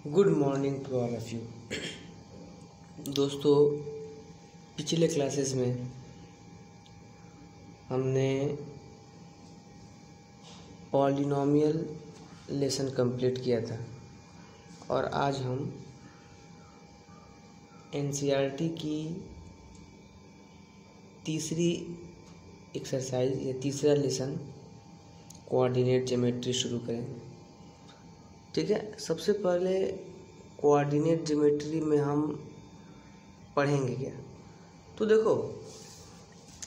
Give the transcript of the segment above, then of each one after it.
Good morning to all of you. दोस्तों, पिछले classes में हमने पॉलिनोमियल लेसन कंप्लीट किया था और आज हम एनसीईआरटी की तीसरी एक्सरसाइज या तीसरा लेसन कोऑर्डिनेट ज्योमेट्री शुरू करेंगे। ठीक है, सबसे पहले कोऑर्डिनेट ज्योमेट्री में हम पढ़ेंगे क्या। तो देखो,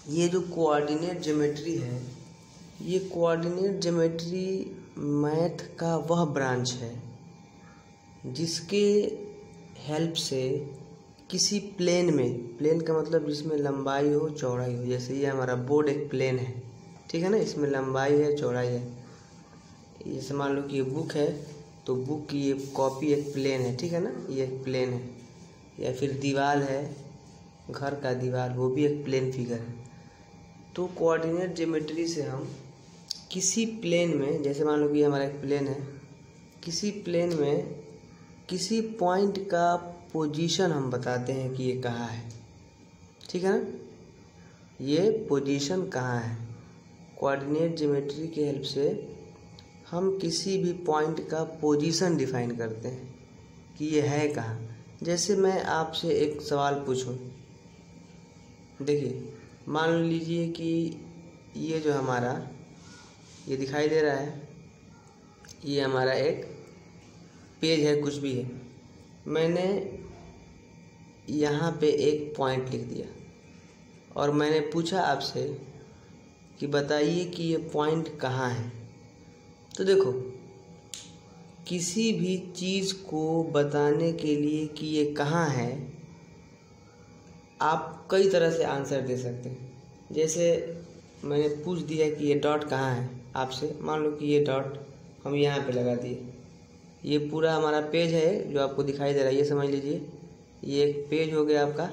ये जो कोऑर्डिनेट ज्योमेट्री है, ये कोऑर्डिनेट ज्योमेट्री मैथ का वह ब्रांच है जिसके हेल्प से किसी प्लेन में, प्लेन का मतलब जिसमें लंबाई हो चौड़ाई हो, जैसे ये हमारा बोर्ड एक प्लेन है, ठीक है ना, इसमें लंबाई है चौड़ाई है। जैसे मान लो कि ये बुक है तो बुक की ये कॉपी एक प्लेन है, ठीक है ना, ये एक प्लेन है। या फिर दीवार है, घर का दीवार, वो भी एक प्लेन फिगर है। तो कोऑर्डिनेट ज्योमेट्री से हम किसी प्लेन में, जैसे मान लो कि हमारा एक प्लेन है, किसी प्लेन में किसी पॉइंट का पोजीशन हम बताते हैं कि ये कहाँ है, ठीक है ना, ये पोजीशन कहाँ है। कोऑर्डिनेट ज्योमेट्री की हेल्प से हम किसी भी पॉइंट का पोजीशन डिफाइन करते हैं कि ये है कहाँ। जैसे मैं आपसे एक सवाल पूछूं, देखिए मान लीजिए कि ये जो हमारा ये दिखाई दे रहा है, ये हमारा एक पेज है, कुछ भी है। मैंने यहाँ पे एक पॉइंट लिख दिया और मैंने पूछा आपसे कि बताइए कि ये पॉइंट कहाँ है। तो देखो, किसी भी चीज़ को बताने के लिए कि ये कहाँ है, आप कई तरह से आंसर दे सकते हैं। जैसे मैंने पूछ दिया कि ये डॉट कहाँ है आपसे, मान लो कि ये डॉट हम यहाँ पे लगा दिए। ये पूरा हमारा पेज है जो आपको दिखाई दे रहा है, ये समझ लीजिए ये एक पेज हो गया आपका,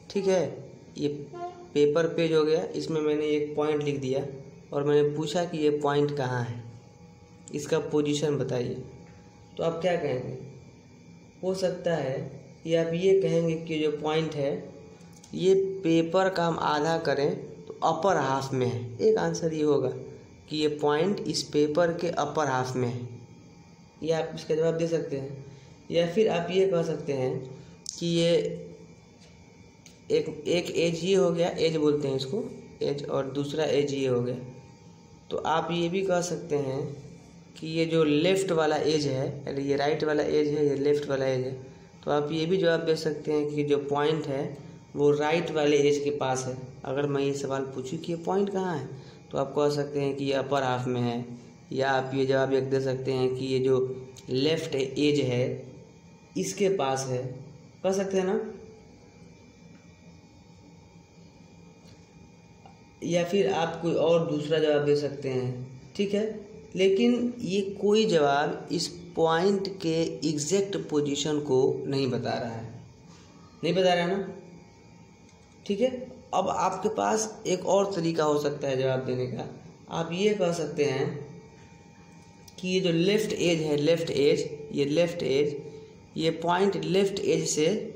ठीक है, ये पेपर पेज हो गया। इसमें मैंने एक पॉइंट लिख दिया और मैंने पूछा कि ये पॉइंट कहाँ है, इसका पोजीशन बताइए। तो आप क्या कहेंगे? हो सकता है कि आप ये कहेंगे कि जो पॉइंट है ये पेपर का हम आधा करें तो अपर हाफ में है। एक आंसर ये होगा कि ये पॉइंट इस पेपर के अपर हाफ में है, ये आप इसका जवाब दे सकते हैं। या फिर आप ये कह सकते हैं कि ये एक एज ये हो गया, एज बोलते हैं इसको, एज, और दूसरा एज ये हो गया। तो आप ये भी कह सकते हैं कि ये जो लेफ़्ट वाला एज है, यानी ये राइट वाला एज है, ये लेफ़्ट वाला एज है। तो आप ये भी जवाब दे सकते हैं कि जो पॉइंट है वो राइट वाले एज के पास है। अगर मैं ये सवाल पूछूं कि ये पॉइंट कहाँ है, तो आप कह सकते हैं कि ये अपर हाफ में है। या आप ये जवाब एक दे सकते हैं कि ये जो लेफ़्ट एज है इसके पास है, कह सकते हैं ना। या फिर आप कोई और दूसरा जवाब दे सकते हैं, ठीक है। लेकिन ये कोई जवाब इस पॉइंट के एग्जैक्ट पोजीशन को नहीं बता रहा है, नहीं बता रहा है ना, ठीक है। अब आपके पास एक और तरीका हो सकता है जवाब देने का। आप ये कह सकते हैं कि ये जो लेफ़्ट एज है, लेफ़्ट एज, ये लेफ़्ट एज, ये पॉइंट लेफ़्ट एज से,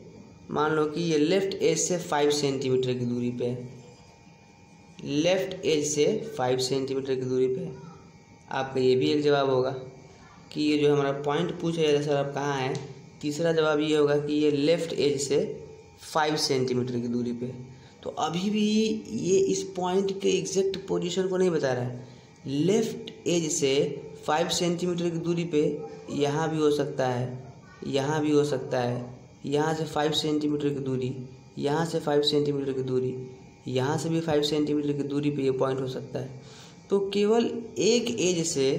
मान लो कि ये लेफ़्ट एज से 5 सेंटीमीटर की दूरी पे है, लेफ़्ट एज से 5 सेंटीमीटर की दूरी पे है। आपका ये भी एक जवाब होगा कि ये जो हमारा पॉइंट पूछा है सर आप कहाँ है, तीसरा जवाब ये होगा कि ये लेफ़्ट एज से 5 सेंटीमीटर की दूरी पे है। तो अभी भी ये इस पॉइंट के एग्जैक्ट पोजीशन को नहीं बता रहा है। लेफ़्ट एज से 5 सेंटीमीटर की दूरी पे यहाँ भी हो सकता है, यहाँ भी हो सकता है, यहाँ से 5 सेंटीमीटर की दूरी, यहाँ से 5 सेंटीमीटर की दूरी, यहाँ से भी 5 सेंटीमीटर की दूरी पे ये पॉइंट हो सकता है। तो केवल एक एज से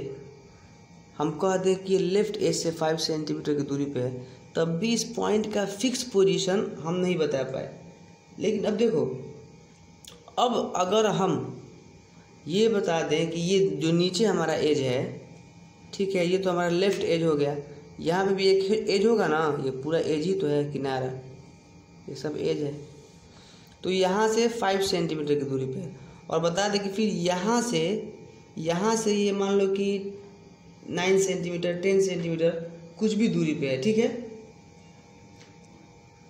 हम कह दें कि लेफ़्ट एज से 5 सेंटीमीटर की दूरी पे है, तब भी इस पॉइंट का फिक्स पोजीशन हम नहीं बता पाए। लेकिन अब देखो, अब अगर हम ये बता दें कि ये जो नीचे हमारा एज है, ठीक है, ये तो हमारा लेफ़्ट एज हो गया, यहाँ पे भी एक एज होगा ना, ये पूरा एज ही तो है, किनारा, ये सब एज है। तो यहाँ से 5 सेंटीमीटर की दूरी पे है। और बता दें कि फिर यहाँ से ये मान लो कि 9 सेंटीमीटर, 10 सेंटीमीटर, कुछ भी दूरी पे है, ठीक है।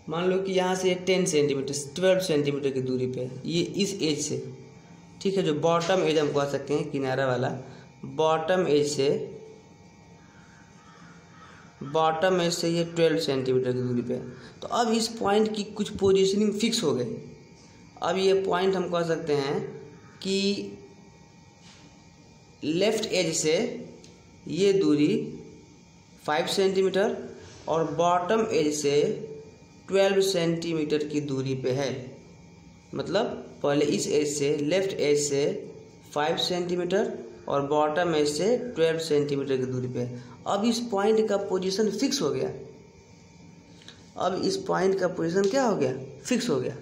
मान लो कि यहाँ से 10 सेंटीमीटर 12 सेंटीमीटर की दूरी पे है, ये इस एज से, ठीक है, जो बॉटम एज हम कह सकते हैं, किनारा वाला बॉटम एज से ये 12 सेंटीमीटर की दूरी पे है। तो अब इस पॉइंट की कुछ पोजीशनिंग फिक्स हो गई। अब ये पॉइंट हम कह सकते हैं कि लेफ्ट एज से ये दूरी 5 सेंटीमीटर और बॉटम एज से 12 सेंटीमीटर की दूरी पे है। मतलब पहले इस एज से, लेफ्ट एज से 5 सेंटीमीटर और बॉटम एज से 12 सेंटीमीटर की दूरी पे है। अब इस पॉइंट का पोजीशन फिक्स हो गया। अब इस पॉइंट का पोजीशन क्या हो गया? फिक्स हो गया।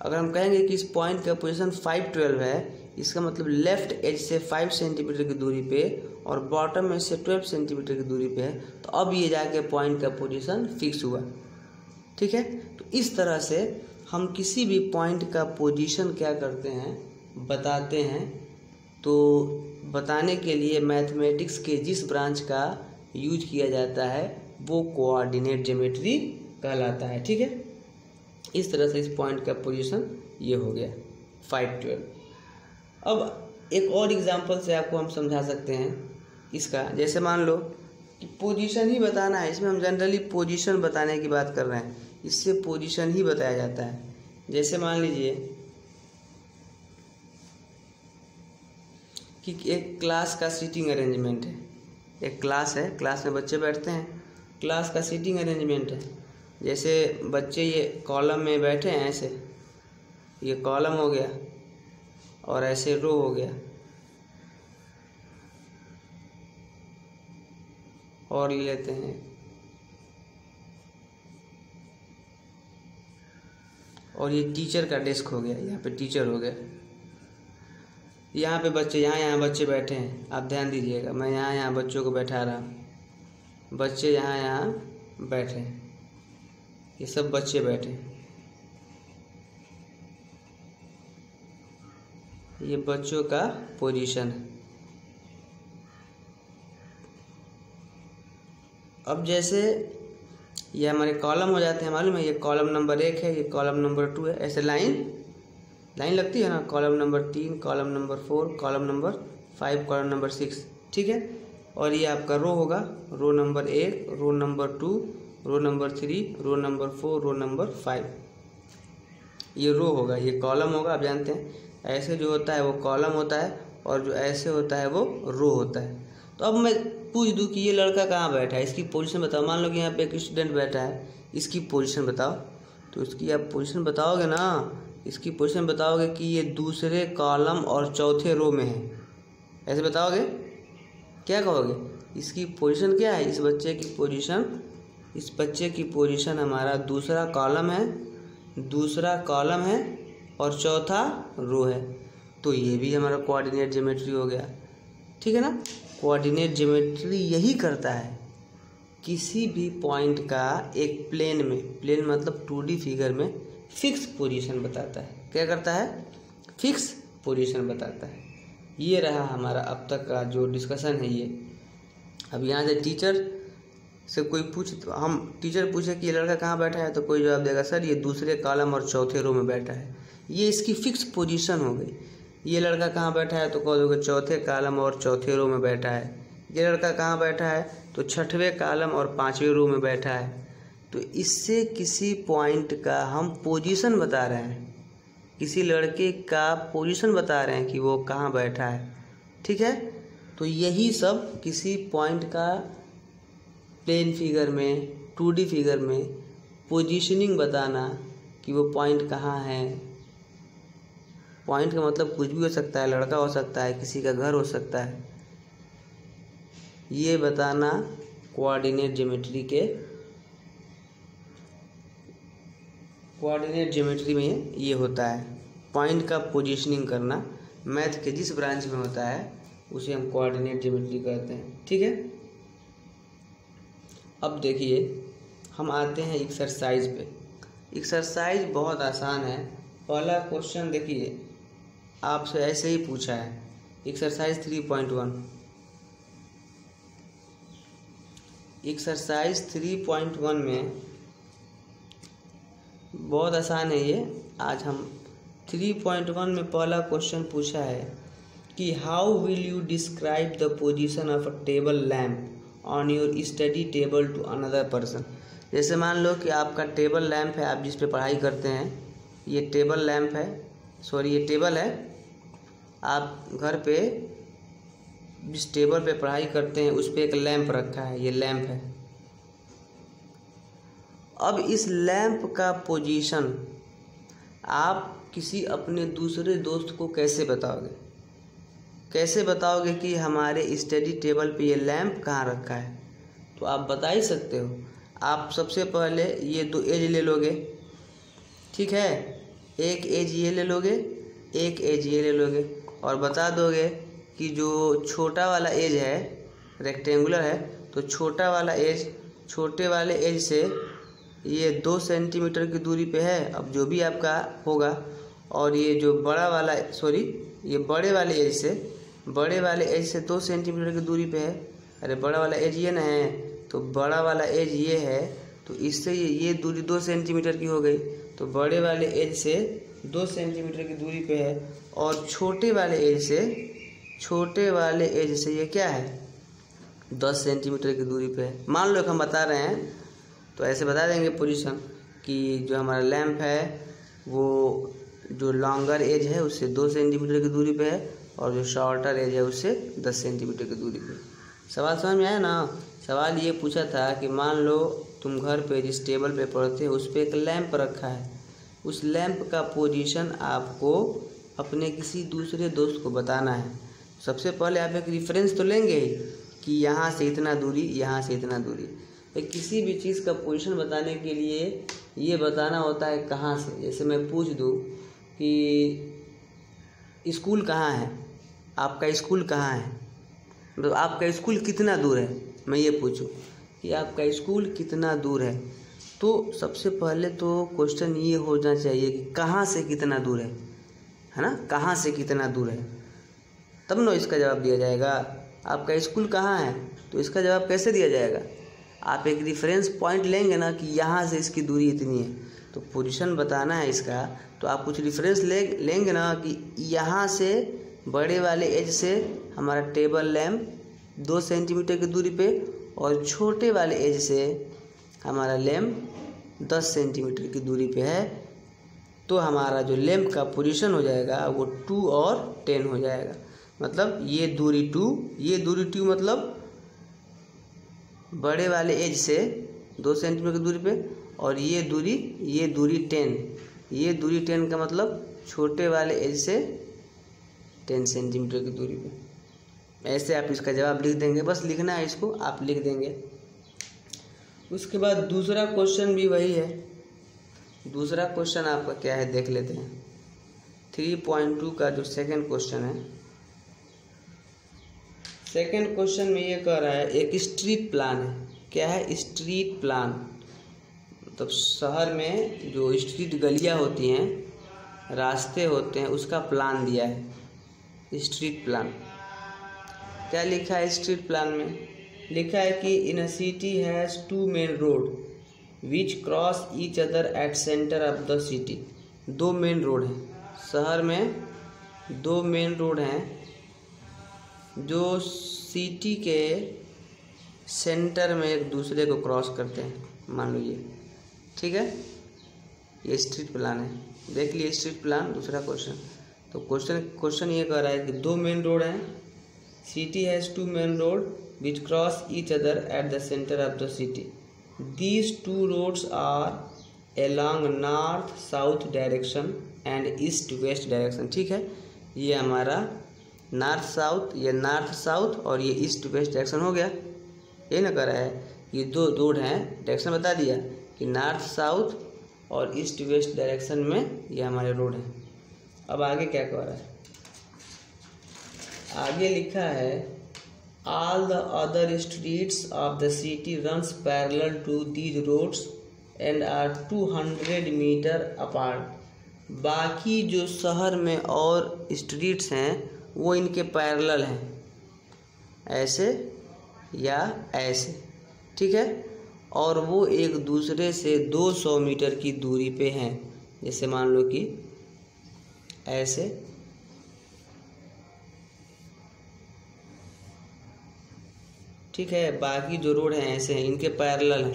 अगर हम कहेंगे कि इस पॉइंट का पोजीशन 512 है, इसका मतलब लेफ्ट एज से 5 सेंटीमीटर की दूरी पे और बॉटम एज से 12 सेंटीमीटर की दूरी पे है, तो अब ये जाके पॉइंट का पोजीशन फिक्स हुआ, ठीक है। तो इस तरह से हम किसी भी पॉइंट का पोजीशन क्या करते हैं, बताते हैं। तो बताने के लिए मैथमेटिक्स के जिस ब्रांच का यूज किया जाता है वो कोऑर्डिनेट ज्योमेट्री कहलाता है, ठीक है। इस तरह से इस पॉइंट का पोजीशन ये हो गया 512। अब एक और एग्जांपल से आपको हम समझा सकते हैं इसका। जैसे मान लो कि पोजीशन ही बताना है, इसमें हम जनरली पोजीशन बताने की बात कर रहे हैं, इससे पोजीशन ही बताया जाता है। जैसे मान लीजिए कि एक क्लास का सीटिंग अरेंजमेंट है, एक क्लास है, क्लास में बच्चे बैठते हैं, क्लास का सीटिंग अरेंजमेंट है। जैसे बच्चे ये कॉलम में बैठे हैं, ऐसे ये कॉलम हो गया और ऐसे रो हो गया, और ले लेते हैं और ये टीचर का डेस्क हो गया, यहाँ पे टीचर हो गया, यहाँ पे बच्चे यहाँ बच्चे बैठे हैं। आप ध्यान दीजिएगा, मैं यहाँ बच्चों को बैठा रहा हूँ, बच्चे यहाँ बैठे हैं, ये सब बच्चे बैठे हैं, ये बच्चों का पोजीशन है। अब जैसे ये हमारे कॉलम हो जाते हैं, मालूम है, ये कॉलम नंबर 1 है, ये कॉलम नंबर 2 है, ऐसे लाइन लगती है ना, column number 3, column number 4, column number 5, column number 6, ठीक है। और ये आपका रो होगा, row number 1, row number 2, row number 3, row number 4, row number 5, ये रो होगा, ये कॉलम होगा। आप जानते हैं ऐसे जो होता है वो कॉलम होता है और जो ऐसे होता है वो रो होता है। तो अब मैं पूछ दूं कि ये लड़का कहाँ बैठा है, इसकी पोजीशन बताओ। मान लो कि यहाँ पे एक स्टूडेंट बैठा है, इसकी पोजीशन बताओ। तो इसकी आप पोजीशन बताओगे ना, इसकी पोजीशन बताओगे कि ये दूसरे कॉलम और चौथे रो में है, ऐसे बताओगे। क्या कहोगे? इसकी पोजीशन क्या है, इस बच्चे की पोजीशन, इस बच्चे की पोजीशन हमारा दूसरा कॉलम है और चौथा रो है। तो ये भी हमारा कोऑर्डिनेट ज्योमेट्री हो गया, ठीक है ना। कोऑर्डिनेट ज्योमेट्री यही करता है, किसी भी पॉइंट का एक प्लेन में, प्लेन मतलब 2D फिगर में फिक्स पोजीशन बताता है। क्या करता है? फिक्स पोजीशन बताता है। ये रहा हमारा अब तक का जो डिस्कशन है ये। अब यहाँ से टीचर से कोई हम टीचर पूछे कि ये लड़का कहाँ बैठा है, तो कोई जवाब देगा सर ये दूसरे कॉलम और चौथे रो में बैठा है, ये इसकी फिक्स पोजीशन हो गई। ये लड़का कहाँ बैठा है, तो कह दोगे चौथे कॉलम और चौथे रो में बैठा है। ये लड़का कहाँ बैठा है, तो छठवें कॉलम और पाँचवें रो में बैठा है। तो इससे किसी पॉइंट का हम पोजीशन बता रहे हैं, किसी लड़के का पोजीशन बता रहे हैं कि वो कहाँ बैठा है, ठीक है। तो यही सब किसी पॉइंट का प्लेन फिगर में, 2D फिगर में पोजीशनिंग बताना कि वो पॉइंट कहाँ है। पॉइंट का मतलब कुछ भी हो सकता है, लड़का हो सकता है, किसी का घर हो सकता है। ये बताना कोऑर्डिनेट ज्योमेट्री में ये होता है, पॉइंट का पोजीशनिंग करना। मैथ के जिस ब्रांच में होता है उसे हम कोऑर्डिनेट ज्योमेट्री कहते हैं, ठीक है। अब देखिए हम आते हैं एक्सरसाइज पे। एक्सरसाइज बहुत आसान है। पहला क्वेश्चन देखिए आपसे ऐसे ही पूछा है, एक्सरसाइज 3.1। एक्सरसाइज 3.1 में बहुत आसान है ये। आज हम 3.1 में पहला क्वेश्चन पूछा है कि how will you describe the position of a table lamp on your study table to another person. जैसे मान लो कि आपका टेबल लैम्प है, आप जिस पे पढ़ाई करते हैं, ये टेबल लैम्प है, सॉरी ये टेबल है, आप घर पे जिस टेबल पे पढ़ाई करते हैं उस पे एक लैंप रखा है, ये लैंप है। अब इस लैंप का पोजीशन आप किसी अपने दूसरे दोस्त को कैसे बताओगे? कैसे बताओगे कि हमारे स्टडी टेबल पे ये लैंप कहाँ रखा है? तो आप बता ही सकते हो। आप सबसे पहले ये दो एज ले लोगे, ठीक है, एक एज ये ले लोगे, एक एज ये ले लोगे, और बता दोगे कि जो छोटा वाला एज है, रेक्टेंगुलर है, तो छोटा वाला एज छोटे वाले एज से ये 2 सेंटीमीटर की दूरी पे है। अब जो भी आपका होगा, और ये जो बड़ा वाला, सॉरी ये बड़े वाले एज से 2 सेंटीमीटर की दूरी पे है। अरे बड़ा वाला एज ये ना है, तो बड़ा वाला एज ये है, तो इससे ये दूरी 2 सेंटीमीटर की हो गई। तो बड़े वाले एज से 2 सेंटीमीटर की दूरी पे है, और छोटे वाले एज से ये क्या है, 10 सेंटीमीटर की दूरी पे है। मान लो कि हम बता रहे हैं तो ऐसे बता देंगे पोजीशन कि जो हमारा लैंप है वो जो लॉन्गर एज है उससे 2 सेंटीमीटर की दूरी पे है, और जो शॉर्टर एज है उससे 10 सेंटीमीटर की दूरी पे। सवाल समझ में आया ना? सवाल ये पूछा था कि मान लो तुम घर पे जिस टेबल पे पढ़ते हो उस पर एक लैंप रखा है, उस लैंप का पोजीशन आपको अपने किसी दूसरे दोस्त को बताना है। सबसे पहले आप एक रेफरेंस तो लेंगे कि यहाँ से इतना दूरी, यहाँ से इतना दूरी। किसी भी चीज़ का पोजीशन बताने के लिए ये बताना होता है कहाँ से। जैसे मैं पूछ दूँ कि स्कूल कहाँ है, आपका स्कूल कहाँ है, मतलब आपका स्कूल कितना दूर है, मैं ये पूछूं कि आपका स्कूल कितना दूर है, तो सबसे पहले तो क्वेश्चन ये होना चाहिए कि कहाँ से कितना दूर है ना, कहाँ से कितना दूर है, तब ना इसका जवाब दिया जाएगा। आपका स्कूल कहाँ है तो इसका जवाब कैसे दिया जाएगा? आप एक रेफरेंस पॉइंट लेंगे ना कि यहाँ से इसकी दूरी इतनी है, तो पोजीशन बताना है इसका, तो आप कुछ रेफरेंस लेंगे ना कि यहाँ से बड़े वाले एज से हमारा टेबल लैंप 2 सेंटीमीटर की दूरी पे, और छोटे वाले एज से हमारा लैंप 10 सेंटीमीटर की दूरी पे है। तो हमारा जो लैंप का पोजीशन हो जाएगा वो 2 और 10 हो जाएगा। मतलब ये दूरी 2, ये दूरी 2 मतलब बड़े वाले एज से 2 सेंटीमीटर की दूरी पे, और ये दूरी 10, ये दूरी 10 का मतलब छोटे वाले एज से 10 सेंटीमीटर की दूरी पे। ऐसे आप इसका जवाब लिख देंगे, बस लिखना है इसको, आप लिख देंगे। उसके बाद दूसरा क्वेश्चन भी वही है। दूसरा क्वेश्चन आपका क्या है देख लेते हैं। 3.2 का जो सेकंड क्वेश्चन है, सेकंड क्वेश्चन में ये कह रहा है एक स्ट्रीट प्लान है। क्या है? स्ट्रीट प्लान मतलब शहर में जो स्ट्रीट गलियां होती हैं, रास्ते होते हैं, उसका प्लान दिया है स्ट्रीट प्लान। क्या लिखा है स्ट्रीट प्लान में? लिखा है कि in a city has 2 main road which cross each other at centre of the city. 2 main road हैं शहर में, 2 मेन रोड हैं जो सिटी के सेंटर में एक दूसरे को क्रॉस करते हैं, मान लो ये, ठीक है, ये स्ट्रीट प्लान है। देख लिए स्ट्रीट प्लान। दूसरा क्वेश्चन, तो क्वेश्चन ये कह रहा है कि 2 मेन रोड हैं, city has 2 main road which cross each other at the center of the city. These 2 roads are along north south direction and east west direction। ठीक है, ये हमारा नॉर्थ साउथ, ये नॉर्थ साउथ और ये east west direction हो गया। ये ना कर रहा है, ये 2 रोड हैं, डायरेक्शन बता दिया कि नॉर्थ साउथ और ईस्ट वेस्ट डायरेक्शन में ये हमारे रोड हैं। अब आगे क्या कह रहा है? आगे लिखा है all the other streets of the city runs parallel to these roads and are 200 meter apart। बाकी जो शहर में और स्ट्रीट्स हैं वो इनके पैरेलल हैं, ऐसे या ऐसे, ठीक है, और वो एक दूसरे से 200 मीटर की दूरी पे हैं। जैसे मान लो कि ऐसे, ठीक है। बाकी जो रोड हैं ऐसे हैं, इनके पैरेलल हैं।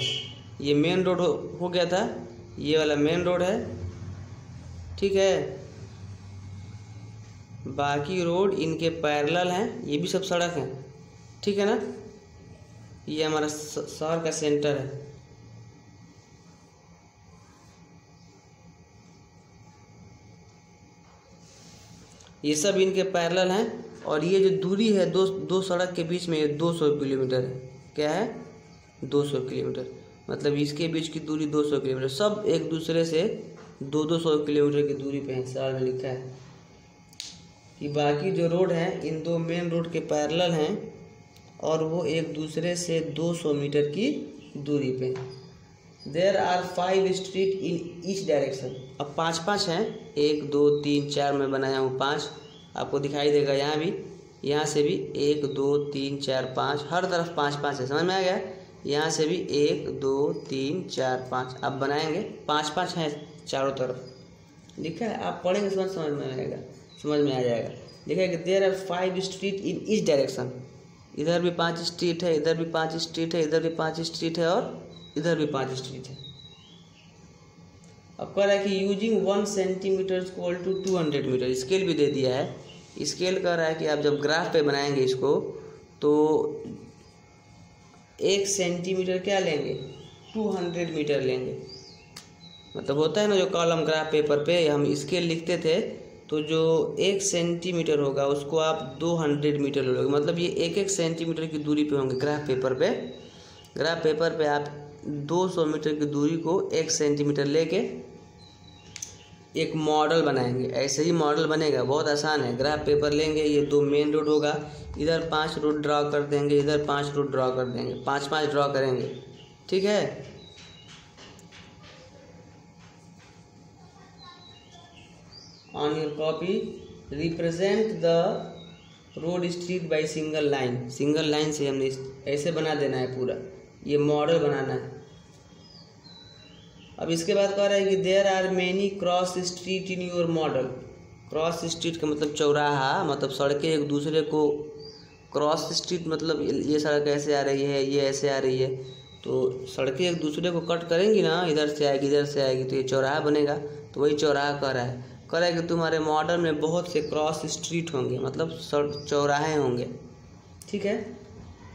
ये मेन रोड हो गया था, ये वाला मेन रोड है, ठीक है। बाकी रोड इनके पैरेलल हैं, ये भी सब सड़क हैं, ठीक है ना। ये हमारा शहर का सेंटर है। ये सब इनके पैरेलल हैं, और ये जो दूरी है दो सड़क के बीच में, ये 200 किलोमीटर है। क्या है? 200 किलोमीटर। मतलब इसके बीच की दूरी 200 किलोमीटर। सब एक दूसरे से 200 किलोमीटर की दूरी पे है। सवाल में लिखा है कि बाकी जो रोड हैं इन दो मेन रोड के पैरेलल हैं और वो एक दूसरे से 200 मीटर की दूरी पे हैं। There are 5 street in each direction. अब 5 हैं, 1 2 3 4 मैं बनाया हूँ 5, आपको दिखाई देगा यहाँ भी, यहाँ से भी 1 2 3 4 5, हर तरफ 5 है। समझ में आ गया? यहाँ से भी 1 2 3 4 5 आप बनाएंगे, 5 हैं चारों तरफ। लिखा है, आप पढ़ेंगे समझ में आएगा, समझ में आ जाएगा। लिखा है कि there are 5 street in each direction. इधर भी 5 स्ट्रीट है, इधर भी 5 स्ट्रीट है, इधर भी 5 स्ट्रीट है, और इधर भी 5 स्ट्रीट है। अब कह रहा है कि using 1 centimetre equal to 200 metre. Scale भी दे दिया है। स्केल कह रहा है कि आप जब ग्राफ पे बनाएंगे इसको तो 1 सेंटीमीटर क्या लेंगे? 200 मीटर लेंगे। मतलब होता है ना, जो कॉलम ग्राफ पेपर पे हम स्केल लिखते थे तो जो 1 सेंटीमीटर होगा उसको आप 200 मीटर लोगे। मतलब ये 1 सेंटीमीटर की दूरी पे होंगे ग्राफ पेपर पे। ग्राफ पेपर पे आप 200 मीटर की दूरी को 1 सेंटीमीटर लेके एक मॉडल बनाएंगे। ऐसे ही मॉडल बनेगा, बहुत आसान है। ग्राफ पेपर लेंगे, ये 2 मेन रोड होगा, इधर 5 रोड ड्रॉ कर देंगे, इधर 5 रोड ड्रॉ कर देंगे, 5 ड्रॉ करेंगे, ठीक है। On your copy represent the road street by single line. Single line से हमने ऐसे बना देना है पूरा, ये मॉडल बनाना है। अब इसके बाद कह रहा है कि there are many cross street in your model. Cross street का मतलब चौराहा, मतलब सड़कें एक दूसरे को क्रॉस स्ट्रीट मतलब ये सड़क ऐसे आ रही है, ये ऐसे आ रही है, तो सड़कें एक दूसरे को कट करेंगी ना, इधर से आएगी इधर से आएगी, तो ये चौराहा बनेगा। तो वही चौराहा कह रहा है कि तुम्हारे मॉडल में बहुत से क्रॉस स्ट्रीट होंगे, मतलब चौराहे होंगे, ठीक है।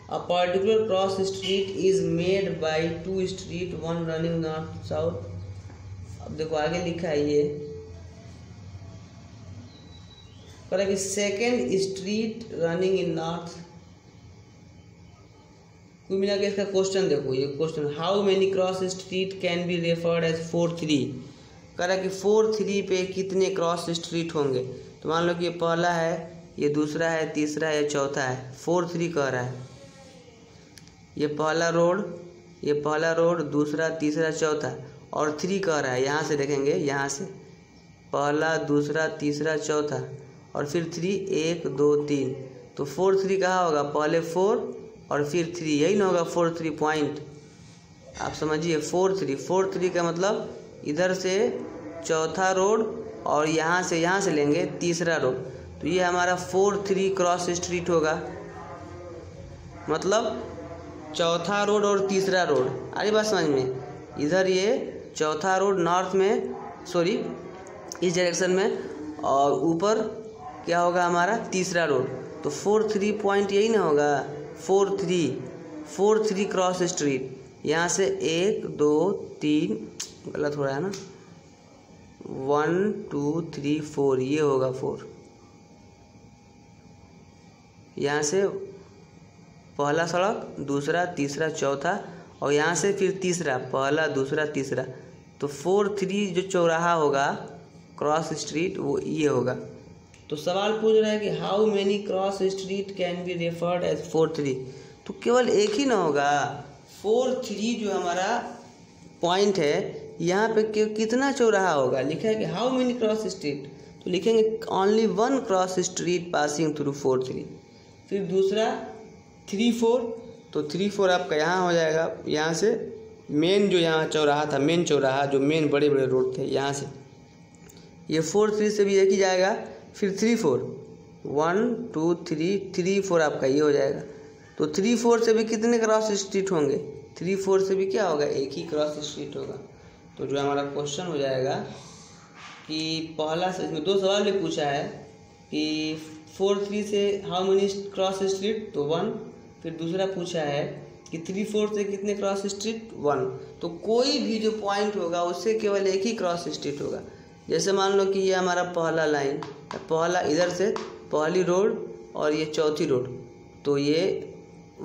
A particular cross street is made by 2 street, one running north south। अब देखो आगे लिखा है ये, कह रहा है कि second street running in north. कुल मिला के इसका क्वेश्चन देखो, ये question, how many cross street can be referred as 4-3। कह रहा है कि 4-3 पे कितने क्रॉस स्ट्रीट होंगे। तो मान लो कि ये पहला है, ये दूसरा है, तीसरा है, चौथा है। 4-3 कह रहा है, ये पहला रोड, दूसरा, तीसरा, चौथा, और 3 कह रहा है। यहाँ से देखेंगे, यहाँ से पहला, दूसरा, तीसरा, चौथा, और फिर 3, 1 2 3। तो 4-3 कहाँ होगा? पहले 4 और फिर 3, यही ना होगा 4-3 पॉइंट। आप समझिए 4-3 का मतलब इधर से चौथा रोड और यहाँ से लेंगे तीसरा रोड, तो ये हमारा 4-3 क्रॉस स्ट्रीट होगा। मतलब चौथा रोड और तीसरा रोड, अरे बात समझ में, इधर ये चौथा रोड नॉर्थ में, सॉरी इस डायरेक्शन में, और ऊपर क्या होगा हमारा? तीसरा रोड। तो 4-3 पॉइंट यही ना होगा, 4-3 क्रॉस स्ट्रीट। यहाँ से 1 2 3, गलत हो रहा है ना, 1 2 3 4, ये होगा 4। यहाँ से पहला सड़क, दूसरा, तीसरा, चौथा, और यहाँ से फिर तीसरा, पहला, दूसरा, तीसरा। तो 4-3 जो चौराहा होगा क्रॉस स्ट्रीट, वो ये होगा। तो सवाल पूछ रहा है कि how many cross street can be referred as 4-3। तो केवल एक ही ना होगा, 4-3 जो हमारा पॉइंट है, यहाँ पे कितना चौराहा होगा? लिखा है कि हाउ मेनी क्रॉस स्ट्रीट, तो लिखेंगे only 1 cross street passing through 4-3। फिर दूसरा 3-4, तो 3 4 आपका यहाँ हो जाएगा। यहाँ से मेन जो यहाँ चौराहा था, मेन चौराहा जो मेन बड़े बड़े रोड थे, यहाँ से ये 4 3 से भी एक ही जाएगा। फिर 3 4 1 2 3 3 4 आपका ये हो जाएगा। तो 3 4 से भी कितने क्रॉस स्ट्रीट होंगे? 3 4 से भी क्या होगा? एक ही क्रॉस स्ट्रीट होगा। तो जो हमारा क्वेश्चन हो जाएगा कि पहला से इसमें 2 सवाल भी पूछा है कि 4 3 से हाउ मेनी क्रॉस स्ट्रीट, तो 1। फिर दूसरा पूछा है कि 3 4 से कितने क्रॉस स्ट्रीट, 1। तो कोई भी जो पॉइंट होगा उससे केवल एक ही क्रॉस स्ट्रीट होगा। जैसे मान लो कि ये हमारा पहला लाइन, पहला इधर से पहली रोड और ये चौथी रोड, तो ये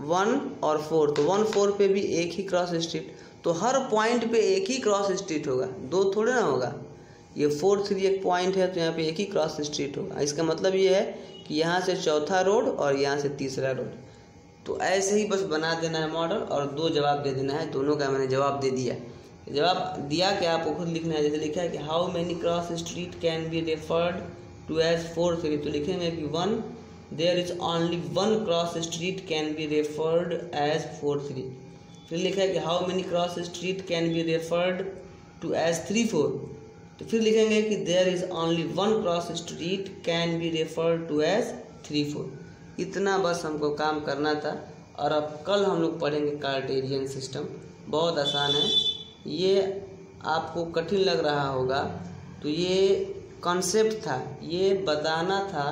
1 और 4, तो 1 4 पे भी एक ही क्रॉस स्ट्रीट। तो हर पॉइंट पे एक ही क्रॉस स्ट्रीट होगा, 2 थोड़े ना होगा। ये 4 3 एक पॉइंट है तो यहाँ पे एक ही क्रॉस स्ट्रीट होगा। इसका मतलब ये है कि यहाँ से चौथा रोड और यहाँ से तीसरा रोड। तो ऐसे ही बस बना देना है मॉडल और 2 जवाब दे देना है। दोनों का मैंने जवाब दे दिया। जवाब दिया कि आपको खुद लिखना है। जैसे लिखा है कि how many cross street can be referred to as 4 3, तो लिखेंगे कि 1, there is only 1 cross street can be referred as 4 3। फिर लिखा है कि how many cross street can be referred to as 3 4, तो फिर लिखेंगे कि there is only 1 cross street can be referred to as 3 4। इतना बस हमको काम करना था। और अब कल हम लोग पढ़ेंगे कार्टेशियन सिस्टम। बहुत आसान है। ये आपको कठिन लग रहा होगा, तो ये कॉन्सेप्ट था, ये बताना था।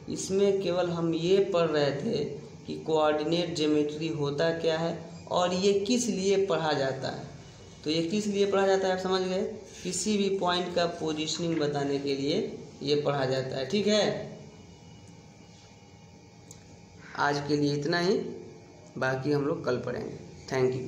इसमें केवल हम ये पढ़ रहे थे कि कोऑर्डिनेट ज्योमेट्री होता क्या है और ये किस लिए पढ़ा जाता है। तो ये किस लिए पढ़ा जाता है आप समझ गए? किसी भी पॉइंट का पोजीशनिंग बताने के लिए ये पढ़ा जाता है। ठीक है, आज के लिए इतना ही, बाकी हम लोग कल पढ़ेंगे। Thank you.